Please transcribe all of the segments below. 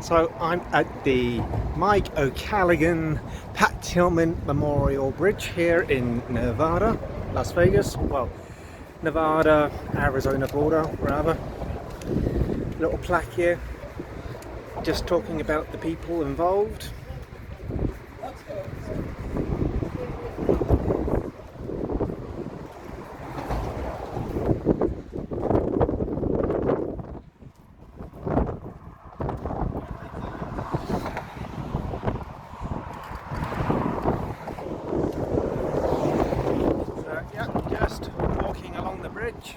So I'm at the Mike O'Callaghan Pat Tillman Memorial Bridge here in Nevada, Las Vegas. Well, Nevada, Arizona border, rather. Little plaque here, just talking about the people involved. Just walking along the bridge.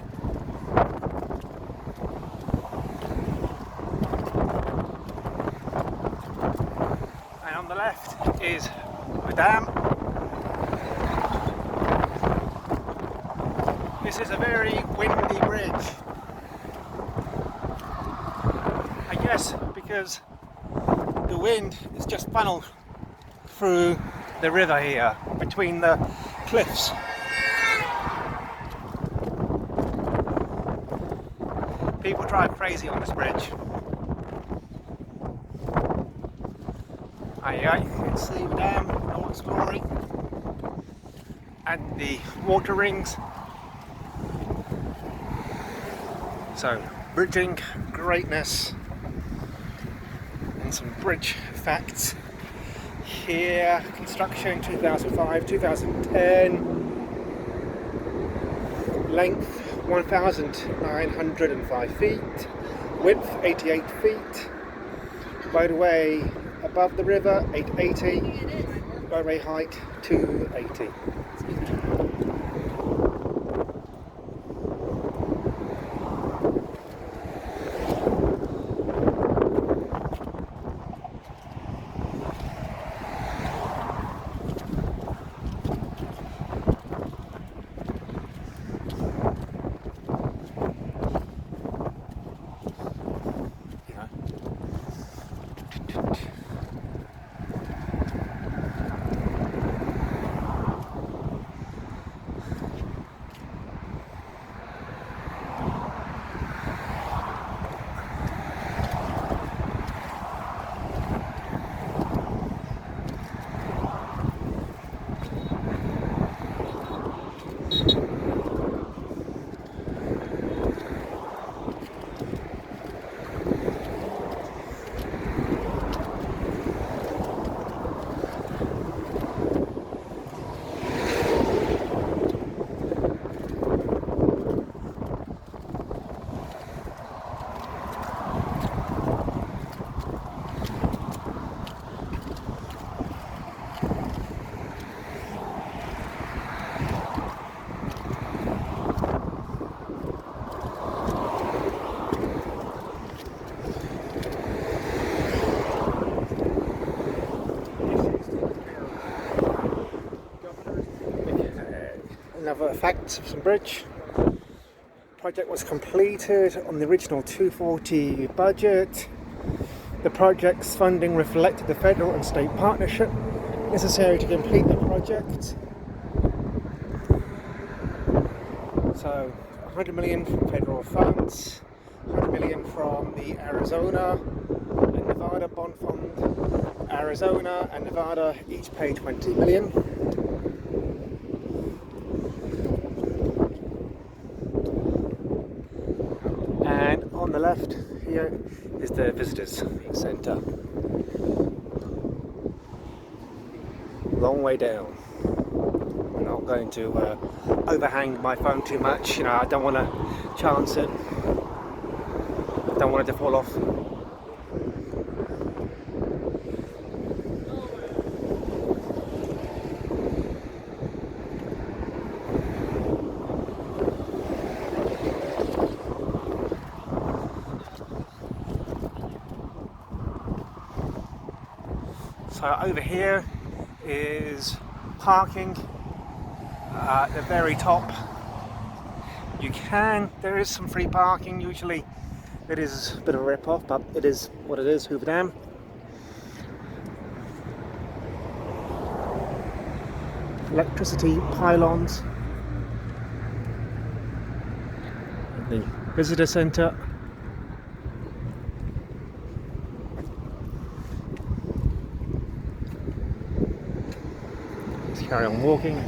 And on the left is Hoover Dam. This is a very windy bridge. I guess because the wind is just funneled through the river here, between the cliffs. People drive crazy on this bridge. You can see the dam in all its glory and the water rings. So, bridging greatness and some bridge facts here. Construction 2005, 2010. Length 1,905 feet, width 88 feet, roadway above the river 880, roadway height 280. Another fact of some bridge. Project was completed on the original 240 budget. The project's funding reflected the federal and state partnership necessary to complete the project. So 100 million from federal funds, 100 million from the Arizona and Nevada Bond Fund. Arizona and Nevada each pay 20 million. And on the left here is the visitors center. Long way down. I'm not going to overhang my phone too much. I don't want to chance it. I don't want it to fall off. So over here is parking at the very top. There is some free parking. Usually it is a bit of a rip-off, but it is what it is, Hoover Dam. Electricity pylons. The visitor center. carry on walking.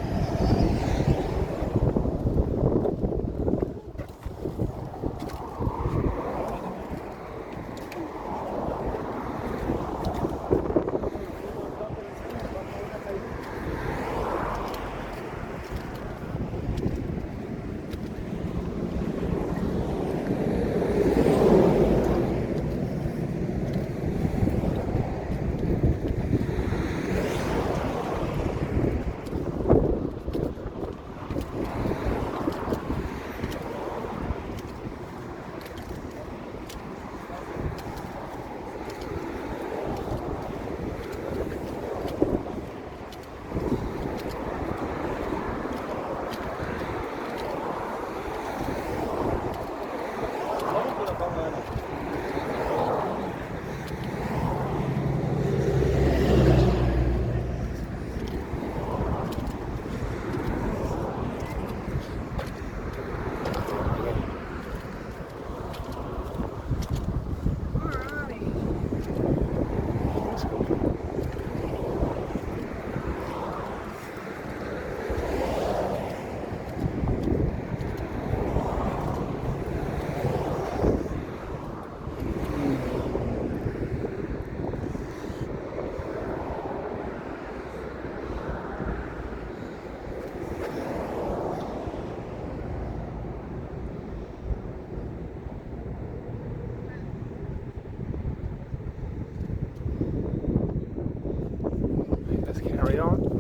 Let's carry on.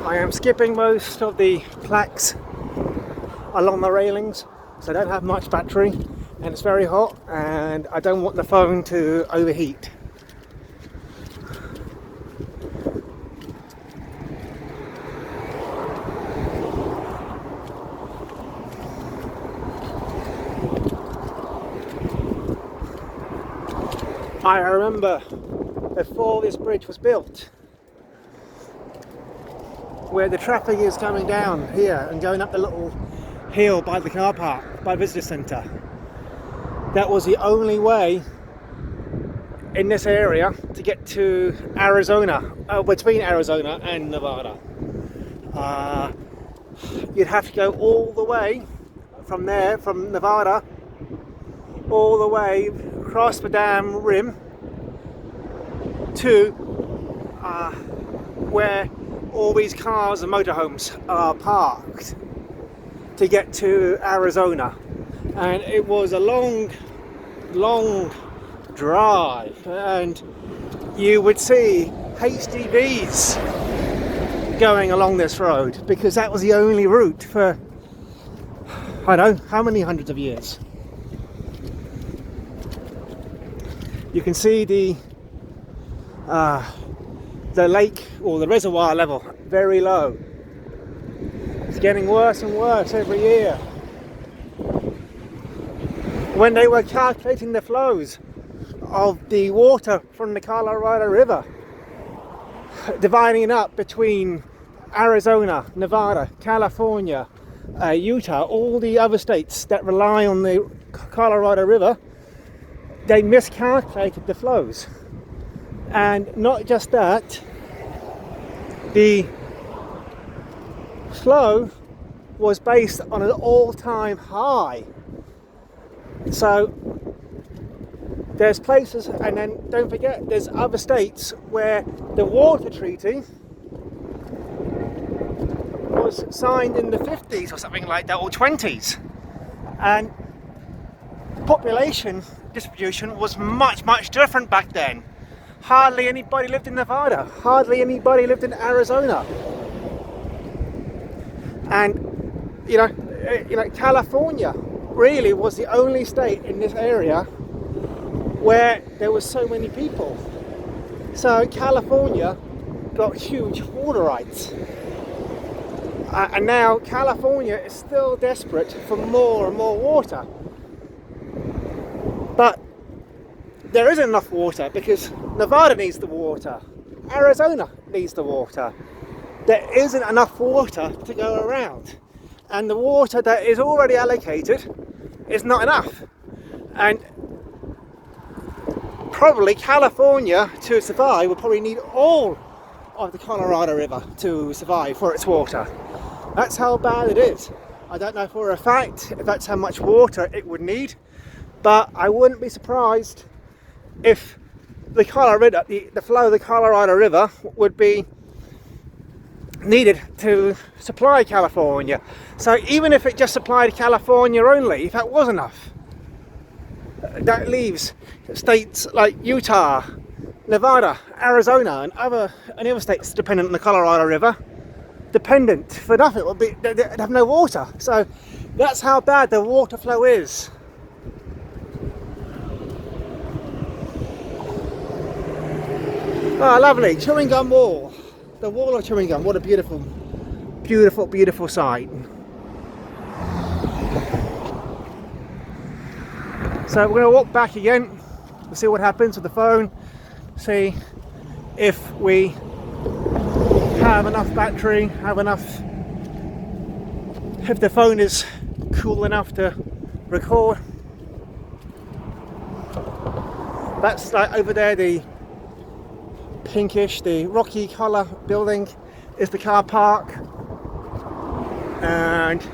I am skipping most of the plaques along the railings, so I don't have much battery and it's very hot and I don't want the phone to overheat. I remember before this bridge was built, where the traffic is coming down here and going up the little hill by the car park, by the visitor centre. That was the only way in this area to get to Arizona, between Arizona and Nevada. You'd have to go all the way from there, from Nevada, all the way across the dam rim to where all these cars and motorhomes are parked to get to Arizona, and it was a long drive, and you would see HGVs going along this road because that was the only route for I don't know how many hundreds of years. You can see the lake or the reservoir level very low. It's getting worse and worse every year. When they were calculating the flows of the water from the Colorado River, dividing it up between Arizona, Nevada, California, Utah, all the other states that rely on the Colorado River, they miscalculated the flows. And not just that, the flow was based on an all-time high. So there's places, and then don't forget there's other states where the water treaty was signed in the 50s or something like that, or 20s, and population distribution was much different back then. Hardly anybody lived in Nevada, hardly anybody lived in Arizona, and you know California really was the only state in this area where there was so many people. So California got huge water rights, and now California is still desperate for more and more water. But there isn't enough water because Nevada needs the water, Arizona needs the water. There isn't enough water to go around. and the water that is already allocated is not enough. And probably California, to survive, will probably need all of the Colorado River to survive for its water. That's how bad it is. I don't know for a fact if that's how much water it would need, but I wouldn't be surprised if the Colorado, the flow of the Colorado River would be needed to supply California. So even if it just supplied California only, if that was enough, that leaves states like Utah, Nevada, Arizona, and other states dependent on the Colorado River, dependent for nothing. It would be, they'd have no water. So that's how bad the water flow is. Oh, lovely chewing gum wall. The wall of chewing gum. What a beautiful, beautiful, beautiful sight. So we're going to walk back again. We'll see what happens with the phone. See if we have enough battery, if the phone is cool enough to record. That's like over there, the pinkish, the rocky colour building is the car park, and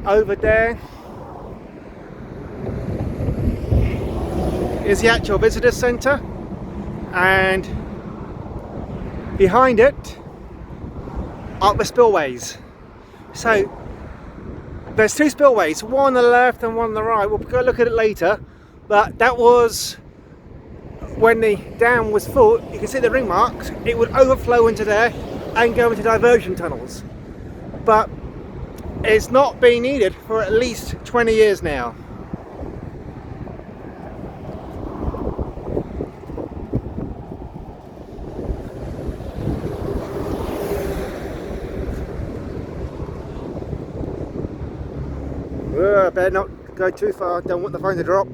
over there is the actual visitor centre, and behind it are the spillways. So there's two spillways, one on the left and one on the right. We'll go look at it later, but that was when the dam was full. You can see the ring marks. It would overflow into there and go into diversion tunnels, but it's not been needed for at least 20 years now. Better not go too far, don't want the phone to drop.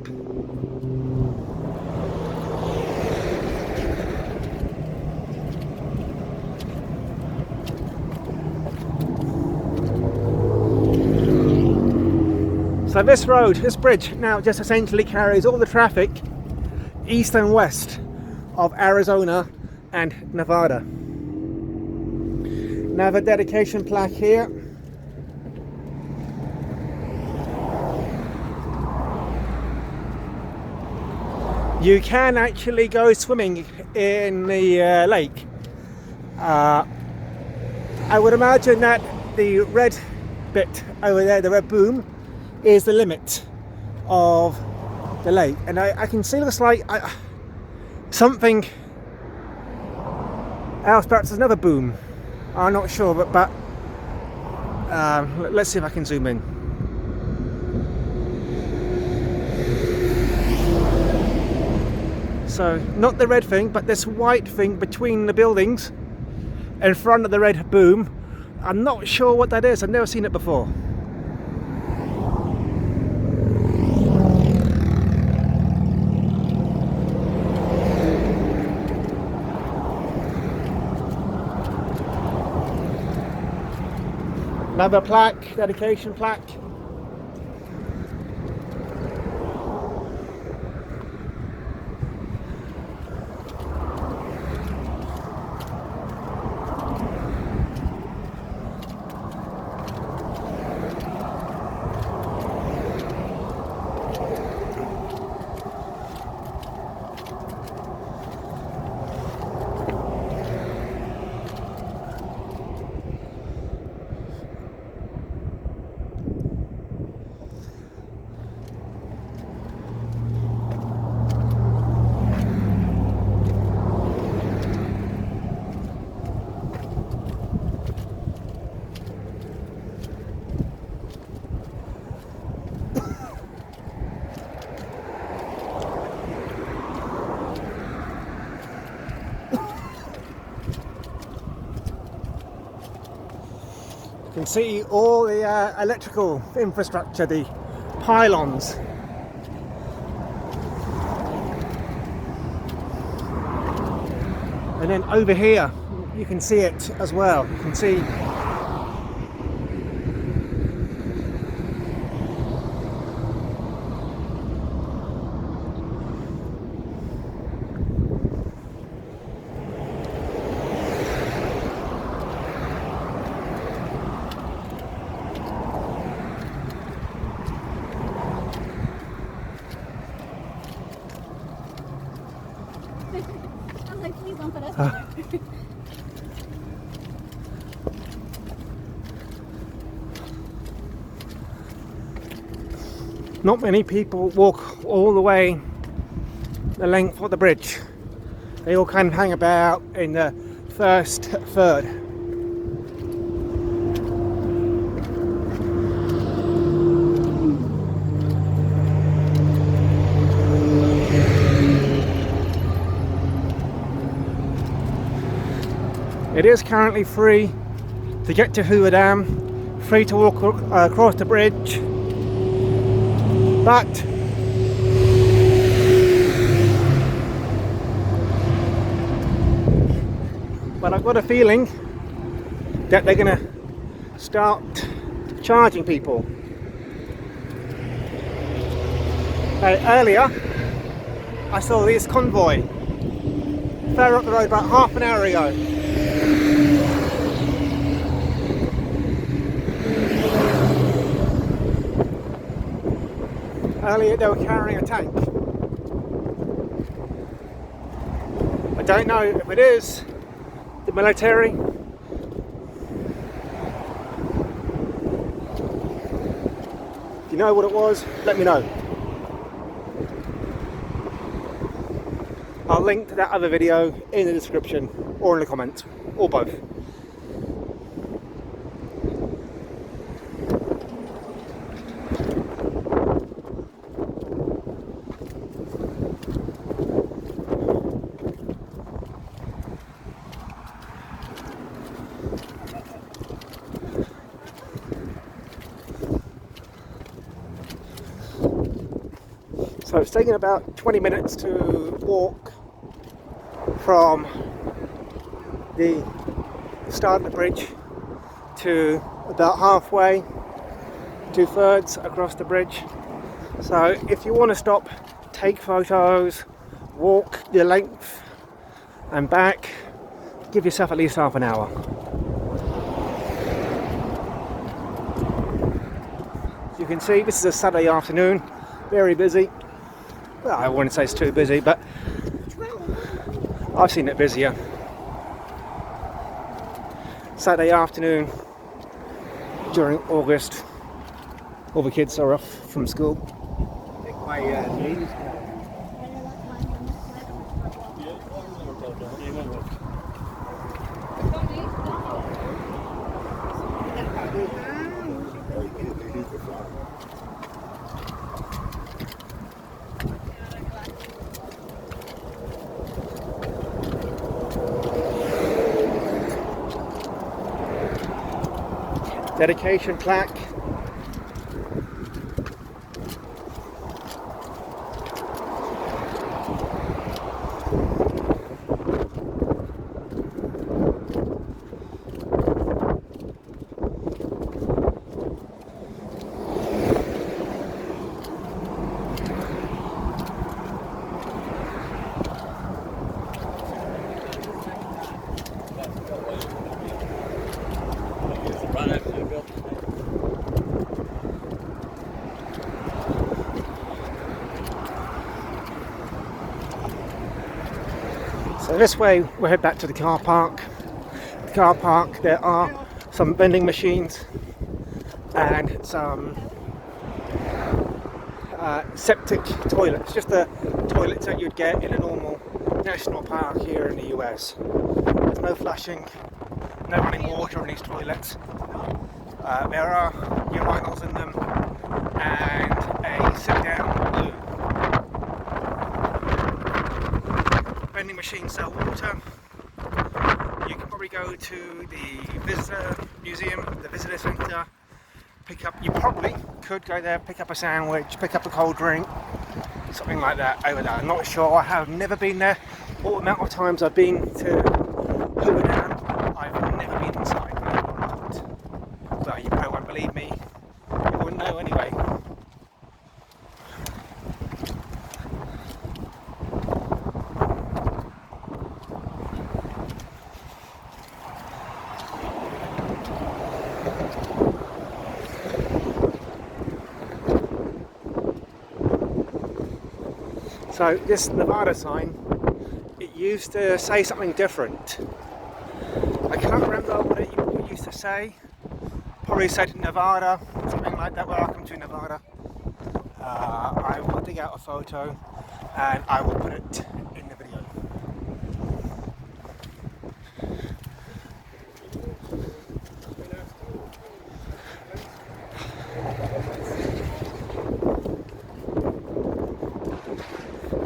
So this road, this bridge now just essentially carries all the traffic east and west of Arizona and Nevada. Now the dedication plaque here. You can actually go swimming in the lake. I would imagine that the red bit over there, the red boom, is the limit of the lake. And I can see looks like something else, perhaps there's another boom. I'm not sure, but let's see if I can zoom in. So not the red thing, but this white thing between the buildings in front of the red boom. I'm not sure what that is. I've never seen it before. Another plaque, dedication plaque. You can see all the electrical infrastructure, the pylons. And then over here you can see it as well. You can see I'm like, please don't put us there. Not many people walk all the way the length of the bridge. They all kind of hang about in the first third. It is currently free to get to Hoover Dam, free to walk across the bridge, but I've got a feeling that they're going to start charging people. Earlier, I saw this convoy further up the road about half an hour ago. Earlier they were carrying a tank. I don't know if it is the military. If you know what it was, let me know. I'll link to that other video in the description or in the comments, or both. So it's taken about 20 minutes to walk from the start of the bridge to about halfway, 2/3 across the bridge. So if you want to stop, take photos, walk the length and back, give yourself at least half an hour. As you can see, this is a Saturday afternoon, very busy. Well, I wouldn't say it's too busy, but I've seen it busier. Saturday afternoon during August, all the kids are off from school. Dedication plaque. So this way we'll head back to the car park. The car park, there are some vending machines and some septic toilets, just the toilets that you'd get in a normal national park here in the US. There's no flushing, no running water in these toilets. There are urinals in them and a sit-down loo. Vending machines sell water. You can probably go to the visitor museum, the visitor centre, you probably could go there, pick up a sandwich, pick up a cold drink, something like that over there. I'm not sure, I have never been there. All the amount of times I've been to Hoover Dam, I've never been inside. Well, you probably won't believe me, you wouldn't know anyway. So this Nevada sign, it used to say something different. I can't remember what it used to say. Probably said Nevada, something like that. Welcome to Nevada. I will dig out a photo and I will put it in the video.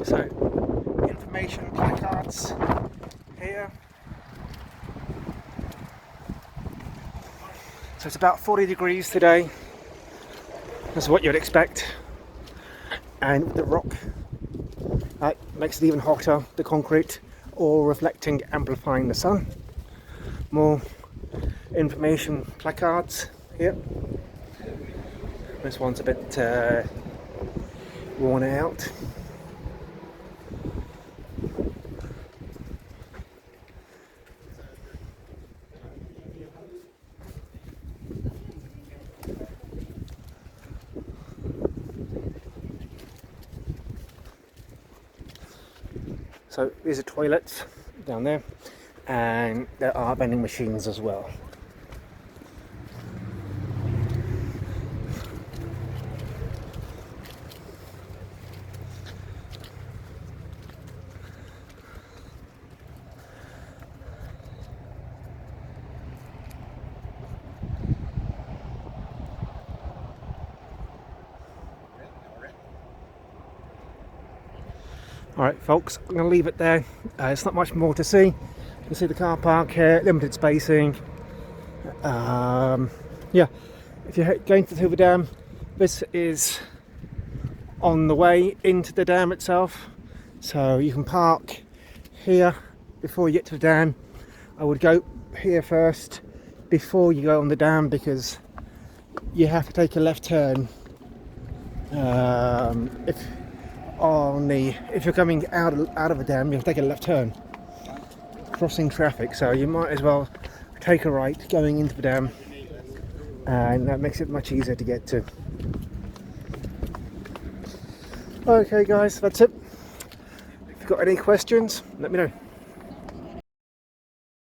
So, information placards here. So it's about 40 degrees today. That's what you'd expect. And the rock makes it even hotter, the concrete, all reflecting, amplifying the sun. More information placards here. This one's a bit worn out. So these are toilets down there, and there are vending machines as well. Alright folks, I'm going to leave it there. It's not much more to see. You can see the car park here, limited spacing. Yeah, if you're going to the Hoover Dam, this is on the way into the dam itself. So you can park here before you get to the dam. I would go here first before you go on the dam, because you have to take a left turn if you're coming out of a dam. You have to take a left turn, crossing traffic, so you might as well take a right going into the dam, and that makes it much easier to get to. Okay guys, that's it. If you've got any questions, let me know.